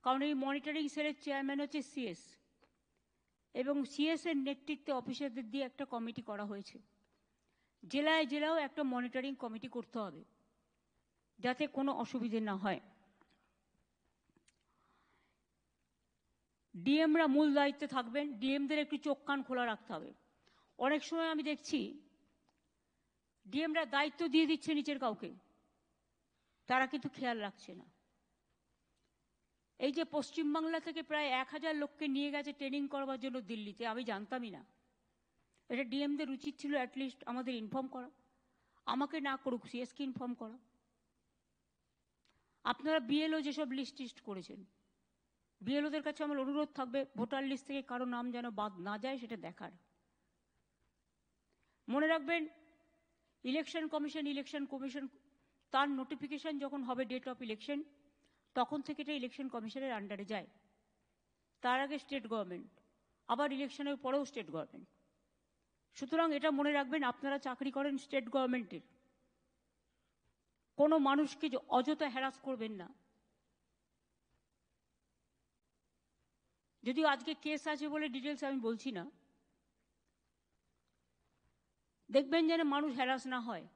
কারণ এই মনিটরিং সেলের চেয়ারম্যান হচ্ছে সিএস, এবং সিএস এর নেতৃত্বে অফিসারদের দিয়ে একটা কমিটি করা হয়েছে। জেলায় জেলাও একটা মনিটরিং কমিটি করতে হবে যাতে কোনো অসুবিধে না হয়। ডিএমরা মূল দায়িত্বে থাকবেন, ডিএমদের একটু চোখ কান খোলা রাখতে হবে। অনেক সময় আমি দেখছি ডিএমরা দায়িত্ব দিয়ে দিচ্ছে নিচের কাউকে, তারা কিন্তু খেয়াল রাখছে না। এই যে পশ্চিমবাংলা থেকে প্রায় 1000 লোককে নিয়ে গেছে ট্রেনিং করবার জন্য দিল্লিতে, আমি জানতামই না। এটা ডিএমদের উচিত ছিল অ্যাটলিস্ট আমাদের ইনফর্ম করা, আমাকে না করুক সিএসকে ইনফর্ম করা। আপনারা বিএলও যেসব লিস্ট টিস্ট করেছেন, বিএলওদের কাছে আমার অনুরোধ থাকবে ভোটার লিস্ট থেকে কারো নাম যেন বাদ না যায় সেটা দেখার। মনে রাখবেন ইলেকশন কমিশন তার নোটিফিকেশন যখন হবে ডেট অফ ইলেকশন, তখন থেকে এটা ইলেকশন কমিশনের আন্ডারে যায়। তার আগে স্টেট গভর্নমেন্ট, আবার ইলেকশনের পরেও স্টেট গভর্নমেন্ট। সুতরাং এটা মনে রাখবেন, আপনারা চাকরি করেন স্টেট গভর্নমেন্টের, কোনো মানুষকে অযথা হ্যারাস করবেন না। যদিও আজকে কেস আছে বলে ডিটেলস আমি বলছি না, দেখবেন যেন মানুষ হ্যারাস না হয়।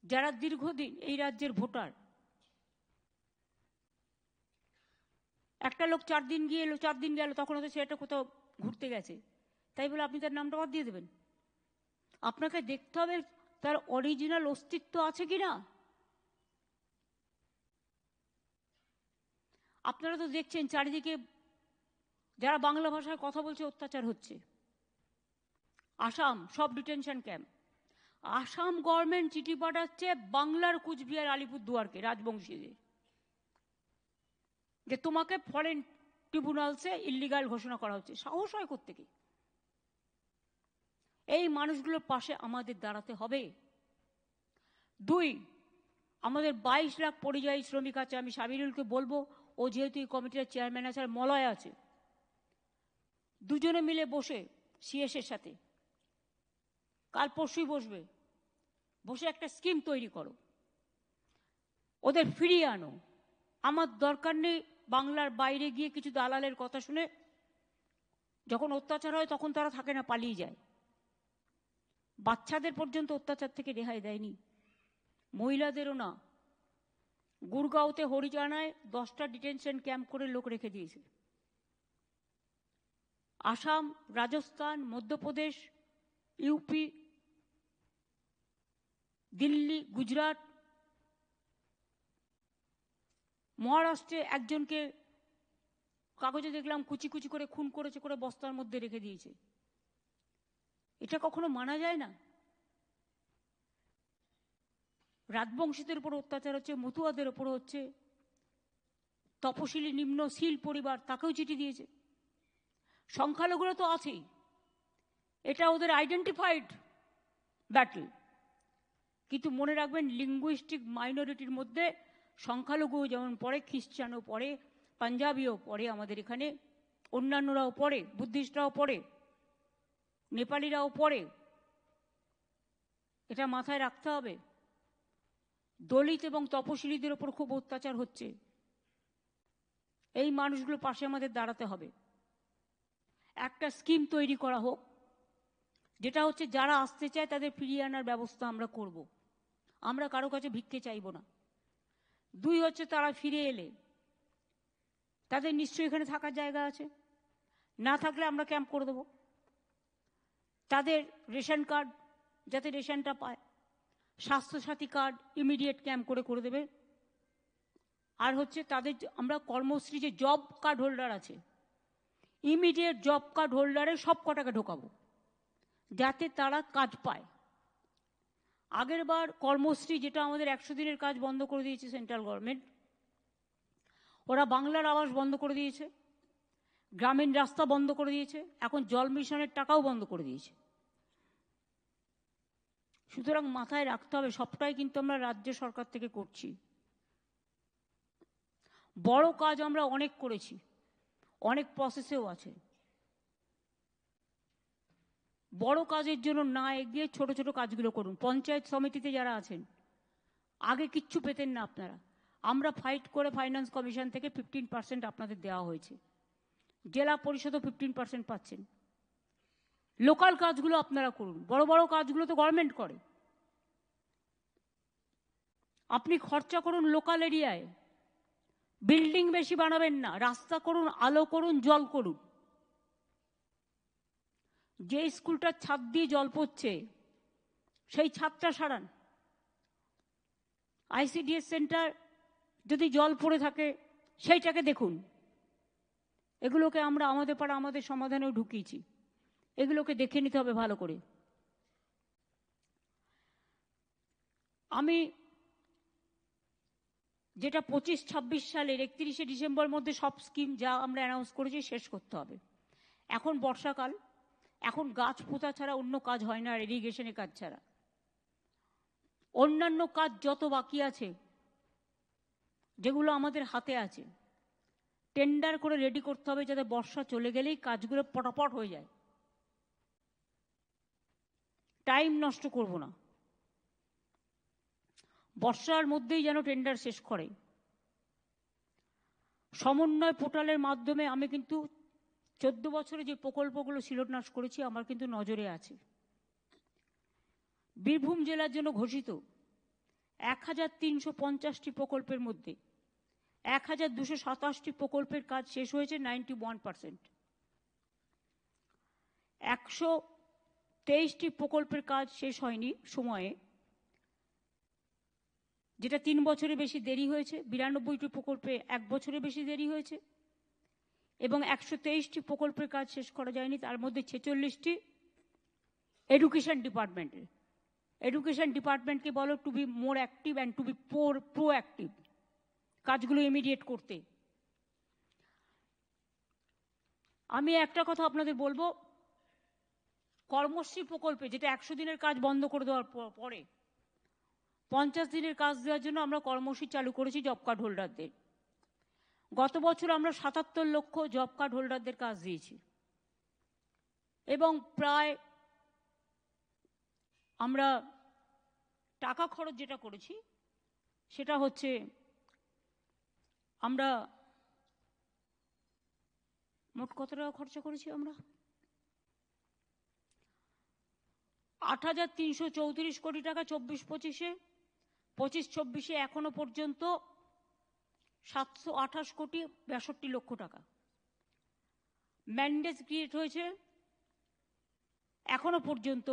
যারা দীর্ঘদিন এই রাজ্যের ভোটার, একটা লোক 4 দিন গিয়ে এলো, 4 দিন গেল, তখন হয়তো সেটা কোথাও ঘুরতে গেছে, তাই বলে আপনি তার নামটা বাদ দিয়ে দেবেন? আপনাকে দেখতে হবে তার অরিজিনাল অস্তিত্ব আছে কিনা। আপনারা তো দেখছেন চারিদিকে যারা বাংলা ভাষায় কথা বলছে অত্যাচার হচ্ছে। আসাম সব ডিটেনশন ক্যাম্প, আসাম গভর্নমেন্ট চিঠি পাঠাচ্ছে বাংলার কুচবিহার আলিপুরদুয়ারকে রাজবংশীদের, যে তোমাকে ফরেন ট্রিব্যুনালসে ইল্লিগাল ঘোষণা করা হচ্ছে। সাহস হয় কোত্থেকে? এই মানুষগুলোর পাশে আমাদের দাঁড়াতে হবে। 2, আমাদের 22 লাখ পরিযায়ী শ্রমিক আছে। আমি সাবিরুলকে বলবো, ও যেহেতু এই কমিটির চেয়ারম্যান আছে আর মলয় আছে, দুজনে মিলে বসে সিএস এর সাথে কাল পরশুই বসে একটা স্কিম তৈরি করো, ওদের ফিরিয়ে আনো। আমার দরকার নেই বাংলার বাইরে গিয়ে কিছু দালালের কথা শুনে যখন অত্যাচার হয় তখন তারা থাকে না, পালিয়ে যায়। বাচ্চাদের পর্যন্ত অত্যাচার থেকে রেহাই দেয়নি, মহিলাদেরও না। গুরগাঁওতে হরিয়ানায় 10টা ডিটেনশন ক্যাম্প করে লোক রেখে দিয়েছে। আসাম, রাজস্থান, মধ্যপ্রদেশ, ইউপি, দিল্লি, গুজরাট, মহারাষ্ট্রে একজনকে কাগজে দেখলাম কুচি কুচি করে খুন করেছে, করে বস্তার মধ্যে রেখে দিয়েছে। এটা কখনো মানা যায় না। রাজবংশীদের উপর অত্যাচার হচ্ছে, মতুয়াদের উপর হচ্ছে, তপশিলি নিম্ন শীল পরিবার তাকেও চিঠি দিয়েছে। সংখ্যালঘুরা তো আছেই, এটা ওদের আইডেন্টিফাইড ব্যাটল। কিন্তু মনে রাখবেন লিঙ্গুইস্টিক মাইনরিটির মধ্যে সংখ্যালঘু যেমন পড়ে, খ্রিস্টানও পড়ে, পাঞ্জাবিও পড়ে, আমাদের এখানে অন্যান্যরাও পড়ে, বুদ্ধিস্টরাও পড়ে, নেপালিরাও পড়ে। এটা মাথায় রাখতে হবে। দলিত এবং তপশিলীদের ওপর খুব অত্যাচার হচ্ছে। এই মানুষগুলোর পাশে আমাদের দাঁড়াতে হবে। একটা স্কিম তৈরি করা হোক, যেটা হচ্ছে যারা আসতে চায় তাদের ফিরিয়ে আনার ব্যবস্থা আমরা করব। আমরা কারো কাছে ভিক্ষে চাইব না। 2 হচ্ছে তারা ফিরে এলে তাদের নিশ্চয়ই এখানে থাকার জায়গা আছে, না থাকলে আমরা ক্যাম্প করে দেব। তাদের রেশন কার্ড যাতে রেশনটা পায়, স্বাস্থ্যসাথী কার্ড ইমিডিয়েট ক্যাম্প করে দেবে। আর হচ্ছে তাদের আমরা কর্মশ্রী যে জব কার্ড হোল্ডার আছে, ইমিডিয়েট জব কার্ড হোল্ডারে সব কটাকে ঢোকাবো যাতে তারা কাজ পায়। আগের বার কর্মশ্রী যেটা আমাদের 100 দিনের কাজ বন্ধ করে দিয়েছে সেন্ট্রাল গভর্নমেন্ট, ওরা বাংলার আবাস বন্ধ করে দিয়েছে, গ্রামীণ রাস্তা বন্ধ করে দিয়েছে, এখন জল মিশনের টাকাও বন্ধ করে দিয়েছে। সুতরাং মাথায় রাখতে হবে সবটাই কিন্তু আমরা রাজ্য সরকার থেকে করছি। বড় কাজ আমরা অনেক করেছি, অনেক প্রসেসেও আছে। বড় কাজের জন্য না এগিয়ে ছোট ছোট কাজগুলো করুন। পঞ্চায়েত সমিতিতে যারা আছেন, আগে কিচ্ছু পেতেন না আপনারা, আমরা ফাইট করে ফাইন্যান্স কমিশন থেকে 15% আপনাদের দেওয়া হয়েছে, জেলা পরিষদও 15% পাচ্ছেন। লোকাল কাজগুলো আপনারা করুন, বড় বড় কাজগুলো তো গভর্নমেন্ট করে। আপনি খরচা করুন লোকাল এরিয়ায়, বিল্ডিং বেশি বানাবেন না, রাস্তা করুন, আলো করুন, জল করুন। যে স্কুলটার ছাদ দিয়ে জল পড়ছে সেই ছাদটা সারান। আইসিডিএস সেন্টার যদি জল পড়ে থাকে সেইটাকে দেখুন। এগুলোকে আমরা আমাদের পাড়া আমাদের সমাধানেও ঢুকিয়েছি, এগুলোকে দেখে নিতে হবে ভালো করে। আমি যেটা 25-26 সালের 31শে ডিসেম্বর মধ্যে সব স্কিম যা আমরা অ্যানাউন্স করেছি শেষ করতে হবে। এখন বর্ষাকাল, এখন গাছ পোতা ছাড়া অন্য কাজ হয় না, ইরিগেশনের কাজ ছাড়া। অন্যান্য কাজ যত বাকি আছে, যেগুলো আমাদের হাতে আছে, টেন্ডার করে রেডি করতে হবে, যাতে বর্ষা চলে গেলেই কাজগুলো পটাপট হয়ে যায়। টাইম নষ্ট করব না, বর্ষার মধ্যেই যেন টেন্ডার শেষ করে। সমন্বয় পোর্টালের মাধ্যমে আমি কিন্তু 14 বছরে যে প্রকল্পগুলো শিলান্যাস করেছি আমার কিন্তু নজরে আছে। বীরভূম জেলার জন্য ঘোষিত 1350টি প্রকল্পের মধ্যে 1227টি প্রকল্পের কাজ শেষ হয়েছে 91%। 123টি প্রকল্পের কাজ শেষ হয়নি সময়ে, যেটা 3 বছরে বেশি দেরি হয়েছে। 92টি প্রকল্পে 1 বছরে বেশি দেরি হয়েছে এবং 123টি প্রকল্পের কাজ শেষ করা যায়নি। তার মধ্যে 46টি এডুকেশন ডিপার্টমেন্টের। এডুকেশন ডিপার্টমেন্টকে বলো to be more active and to be proactive, কাজগুলো ইমিডিয়েট করতে। আমি একটা কথা আপনাদের বলবো, কর্মশ্রী প্রকল্পে যেটা 100 দিনের কাজ বন্ধ করে দেওয়ার পরে 50 দিনের কাজ দেওয়ার জন্য আমরা কর্মসূচি চালু করেছি জব কার্ড হোল্ডারদের। গত বছর আমরা 77 লক্ষ জব কার্ড হোল্ডারদের কাজ দিয়েছি এবং প্রায় আমরা টাকা খরচ যেটা করেছি সেটা হচ্ছে আমরা মোট কত টাকা খরচা করেছি, আমরা 8,334 কোটি টাকা 24-25-এ, 25-26-এ এখনো পর্যন্ত 728 কোটি 62 লক্ষ টাকা ম্যান্ডেট ক্রিয়েট হয়েছে। এখনো পর্যন্ত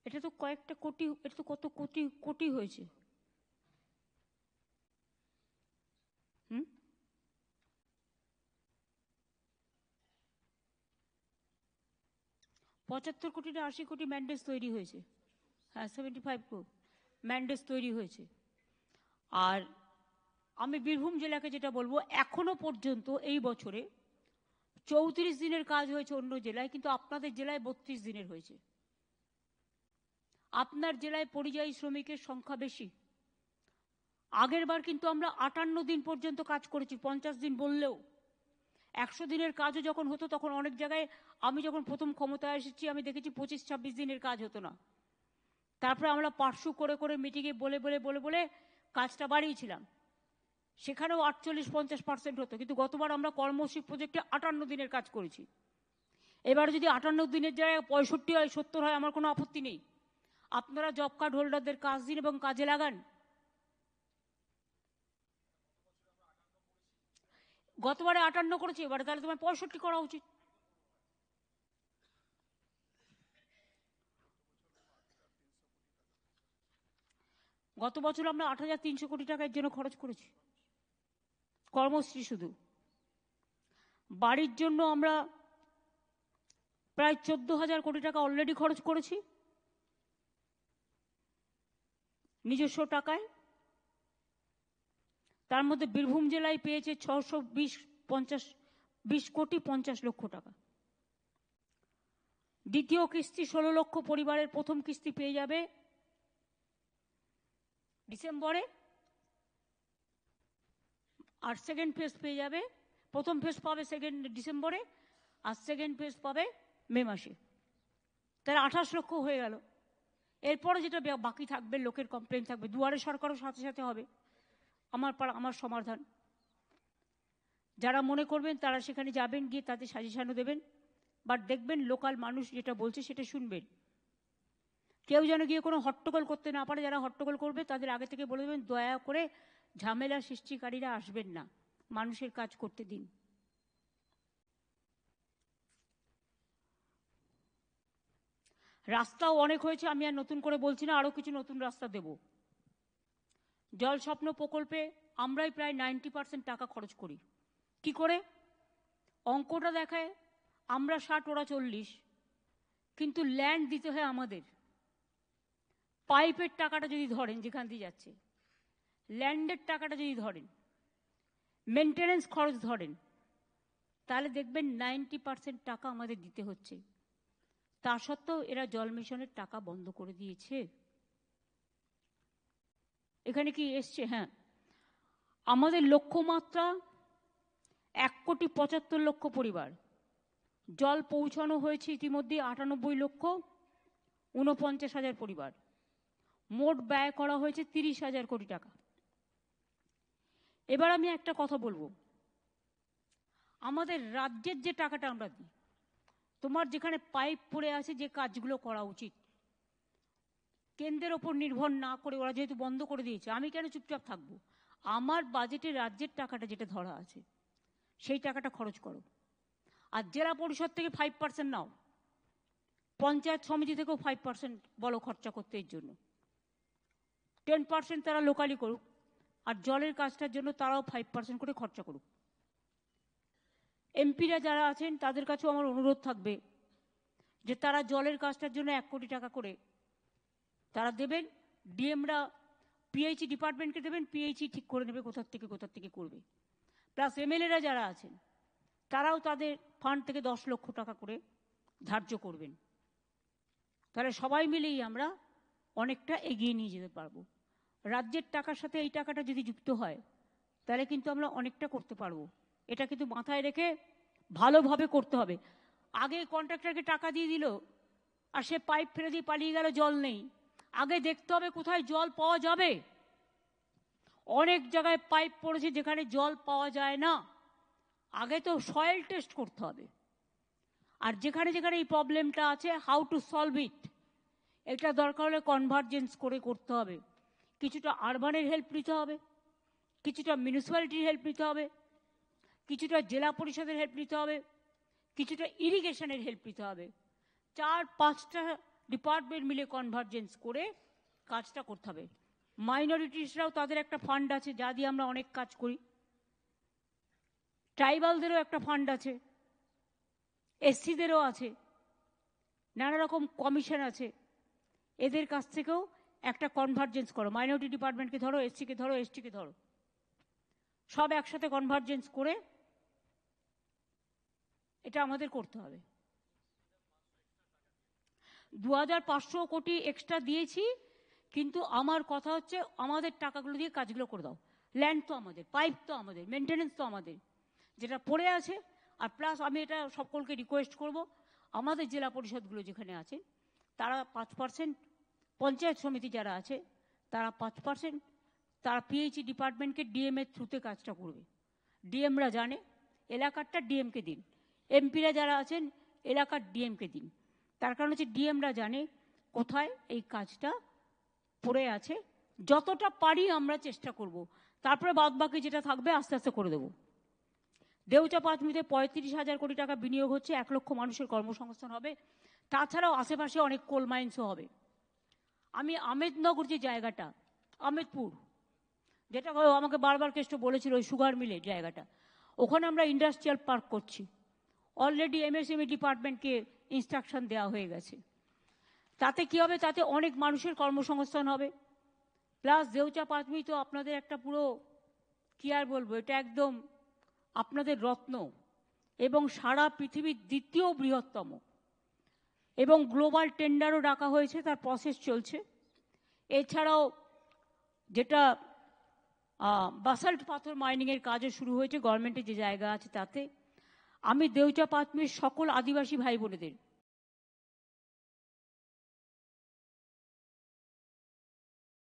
এটা তো কয়েকটা কোটি, এটা তো কত কোটি কোটি হয়েছে। 75 কোটি না 80 কোটি ম্যান্ডেট তৈরি হয়েছে। হ্যাঁ, 75 কোটি ম্যান্ডেট তৈরি হয়েছে। আর আমি বীরভূম জেলাকে যেটা বলবো, এখনো পর্যন্ত এই বছরে 34 দিনের কাজ হয়েছে অন্য জেলায়, কিন্তু আপনাদের জেলায় 32 দিনের হয়েছে। আপনার জেলায় পরিযায়ী শ্রমিকের সংখ্যা বেশি। আগের বার কিন্তু আমরা 58 দিন পর্যন্ত কাজ করেছি, 50 দিন বললেও। 100 দিনের কাজও যখন হতো তখন অনেক জায়গায়, আমি যখন প্রথম ক্ষমতায় এসেছি আমি দেখেছি 25-26 দিনের কাজ হতো না। তারপরে আমরা পার্শ্ব করে করে মিটিংয়ে বলে বলে বলে বলে কাজটা বাড়িয়েছিলাম, সেখানেও 48-50% হতো। কিন্তু গতবার আমরা কর্মশ্রী প্রজেক্টে 58 দিনের কাজ করেছি। এবার যদি 58 দিনের জায়গায় 65 হয়, 70 হয়, আমার কোনো আপত্তি নেই। আপনারা জব কার্ড হোল্ডারদের কাজ দিন এবং কাজে লাগান। গতবারে 58 করেছি, এবারে তাহলে তোমার 65 করা উচিত। গত বছর আমরা 8,300 কোটি টাকার জন্য খরচ করেছি কর্মশ্রী শুধু। বাড়ির জন্য আমরা প্রায় 14,000 কোটি টাকা অলরেডি খরচ করেছি নিজস্ব টাকায়। তার মধ্যে বীরভূম জেলায় পেয়েছে 620 কোটি 50 লক্ষ টাকা। দ্বিতীয় কিস্তি 16 লক্ষ পরিবারের প্রথম কিস্তি পেয়ে যাবে ডিসেম্বরে, আর সেকেন্ড ফেজ পেয়ে যাবে, প্রথম ফেজ পাবে ডিসেম্বরে, আর সেকেন্ড ফেজ পাবে মে মাসে। তাহলে 28 লক্ষ হয়ে গেল। এরপরে যেটা বাকি থাকবে, লোকের কমপ্লেন থাকবে, দুয়ারে সরকারও সাথে সাথে হবে। আমার সমাধান। যারা মনে করবেন তারা সেখানে যাবেন, গিয়ে তাদের সাজেশনও দেবেন, বাট দেখবেন লোকাল মানুষ যেটা বলছে সেটা শুনবেন। কেউ যেন গিয়ে কোনো হট্টগোল করতে না পারে। যারা হট্টগোল করবে তাদের আগে থেকে বলে দেবেন, দয়া করে ঝামেলা সৃষ্টিকারীরা আসবেন না, মানুষের কাজ করতে দিন। রাস্তাও অনেক হয়েছে, আমি আর নতুন করে বলছি না, আরো কিছু নতুন রাস্তা দেব। জল স্বপ্ন প্রকল্পে আমরাই প্রায় 90% টাকা খরচ করি। কি করে? অঙ্কটা দেখায় আমরা 60, ওরা 40, কিন্তু ল্যান্ড দিতে হয় আমাদের। পাইপের টাকাটা যদি ধরেন, যেখান দিয়ে যাচ্ছে, ল্যান্ডের টাকাটা যদি ধরেন, মেনটেনেন্স খরচ ধরেন, তাহলে দেখবেন 90% টাকা আমাদের দিতে হচ্ছে। তা সত্ত্বেও এরা জল মিশনের টাকা বন্ধ করে দিয়েছে। এখানে কি এসছে? হ্যাঁ, আমাদের লক্ষ্যমাত্রা 1,75,00,000 পরিবার। জল পৌঁছানো হয়েছে ইতিমধ্যে 98,49,000 পরিবার। মোট ব্যয় করা হয়েছে 30,000 কোটি টাকা। এবার আমি একটা কথা বলবো, আমাদের রাজ্যের যে টাকাটা আমরা দিই, তোমার যেখানে পাইপ পড়ে আছে, যে কাজগুলো করা উচিত, কেন্দ্রের ওপর নির্ভর না করে, ওরা যেহেতু বন্ধ করে দিয়েছে, আমি কেন চুপচাপ থাকবো? আমার বাজেটে রাজ্যের টাকাটা যেটা ধরা আছে সেই টাকাটা খরচ করো। আর জেলা পরিষদ থেকে 5% নাও, পঞ্চায়েত সমিতি থেকেও 5% বলো খরচা করতে, এর জন্য 10% তারা লোকালি করুক, আর জলের কাজটার জন্য তারাও 5% করে খরচা করুক। এমপিরা যারা আছেন তাদের কাছেও আমার অনুরোধ থাকবে যে তারা জলের কাজটার জন্য 1 কোটি টাকা করে তারা দেবেন। ডিএমরা পিএইচই ডিপার্টমেন্টকে দেবেন, পিএইচই ঠিক করে নেবে কোথা থেকে করবে। প্লাস এমএলএরা যারা আছেন তারাও তাদের ফান্ড থেকে 10 লক্ষ টাকা করে ধার্য করবেন। তাহলে সবাই মিলেই আমরা অনেকটা এগিয়ে নিয়ে যেতে পারবো। রাজ্যের টাকার সাথে এই টাকাটা যদি যুক্ত হয় তাহলে কিন্তু আমরা অনেকটা করতে পারবো। এটা কিন্তু মাথায় রেখে ভালোভাবে করতে হবে। আগে কন্ট্রাক্টরকে টাকা দিয়ে দিল আর সে পাইপ ফেলে দিয়ে পালিয়ে গেল, জল নেই। আগে দেখতে হবে কোথায় জল পাওয়া যাবে। অনেক জায়গায় পাইপ পড়েছে যেখানে জল পাওয়া যায় না। আগে তো সয়েল টেস্ট করতে হবে। আর যেখানে যেখানে এই প্রবলেমটা আছে, হাউ টু সলভ ইট, এটা দরকার হলে কনভার্জেন্স করে করতে হবে। কিছুটা আরবানের হেল্প নিতে হবে, কিছুটা মিউনিসিপ্যালিটির হেল্প নিতে হবে, কিছুটা জেলা পরিষদের হেল্প নিতে হবে, কিছুটা ইরিগেশনের হেল্প নিতে হবে। 4-5টা ডিপার্টমেন্ট মিলে কনভার্জেন্স করে কাজটা করতে হবে। মাইনরিটিসরাও তাদের একটা ফান্ড আছে যা দিয়ে আমরা অনেক কাজ করি। ট্রাইবালদেরও একটা ফান্ড আছে, এসসিদেরও আছে, নানা রকম কমিশন আছে। এদের কাছ থেকেও একটা কনভার্জেন্স করো। মাইনরিটি ডিপার্টমেন্টকে ধরো, এসসিকে ধরো, এসটিকে ধরো, সব একসাথে কনভার্জেন্স করে এটা আমাদের করতে হবে। 2,500 কোটি এক্সট্রা দিয়েছি, কিন্তু আমার কথা হচ্ছে আমাদের টাকাগুলো দিয়ে কাজগুলো করে দাও। ল্যান্ড তো আমাদের, পাইপ তো আমাদের, মেনটেনেন্স তো আমাদের, যেটা পড়ে আছে। আর প্লাস আমি এটা সকলকে রিকোয়েস্ট করব, আমাদের জেলা পরিষদগুলো যেখানে আছে তারা 5%, পঞ্চায়েত সমিতি যারা আছে তারা 5%, তারা পিএইচই ডিপার্টমেন্টকে ডিএম এর থ্রুতে কাজটা করবে। ডিএমরা জানে, এলাকারটা ডিএমকে দিন। এমপিরা যারা আছেন এলাকার ডিএমকে দিন। তার কারণ হচ্ছে ডিএমরা জানে কোথায় এই কাজটা পড়ে আছে। যতটা পারি আমরা চেষ্টা করব, তারপরে বাদবাকি যেটা থাকবে আস্তে আস্তে করে দেবো। দেউচা পাঁচমিতে 35,000 কোটি টাকা বিনিয়োগ হচ্ছে, 1 লক্ষ মানুষের কর্মসংস্থান হবে। তাছাড়াও আশেপাশে অনেক কোল মাইন্সও হবে। আমি আমেদনগর যে জায়গাটা, আমেদপুর, যেটা আমাকে বারবার কেষ্ট বলেছিল ওই সুগার মিলের জায়গাটা, ওখানে আমরা ইন্ডাস্ট্রিয়াল পার্ক করছি। অলরেডি এমএসএমই ডিপার্টমেন্টকে ইনস্ট্রাকশন দেওয়া হয়ে গেছে। তাতে কি হবে? তাতে অনেক মানুষের কর্মসংস্থান হবে। প্লাস দেউচা পাঁচমি তো আপনাদের একটা পুরো, কি আর বলবো, এটা একদম আপনাদের রত্ন এবং সারা পৃথিবীর দ্বিতীয় বৃহত্তম, এবং গ্লোবাল টেন্ডারও ডাকা হয়েছে, তার প্রসেস চলছে। এছাড়াও যেটা বাসাল্ট পাথর মাইনিং এর কাজও শুরু হয়েছে গভর্নমেন্টের যে জায়গা আছে তাতে। আমি দেউচা পাতমির সকল আদিবাসী ভাই বোনেদের